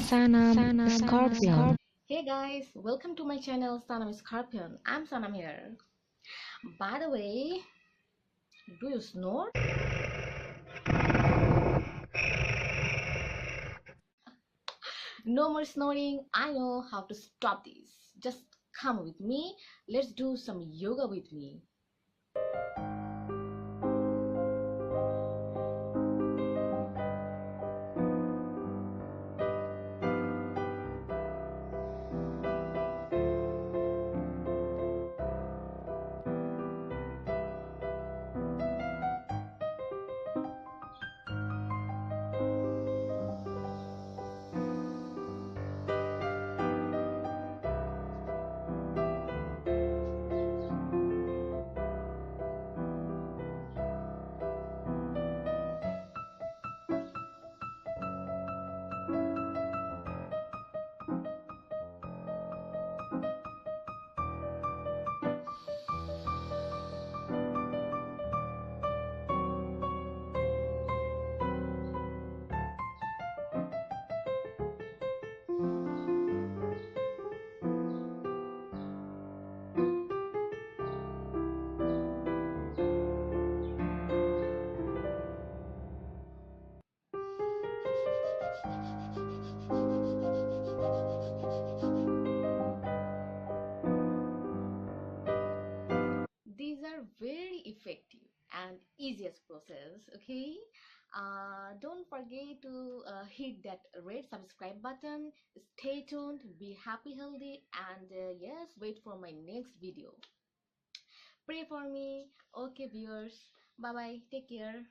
SANAM Scorpion. Hey guys, welcome to my channel SANAM Scorpion. I'm Sanam here. By the way, do you snore? No more snoring. I know how to stop this. Just come with me. Let's do some yoga with me. These are very effective and easiest process. Okay, don't forget to hit that red subscribe button. Stay tuned, be happy, healthy, and yes, wait for my next video. Pray for me. Okay, viewers, bye bye, take care.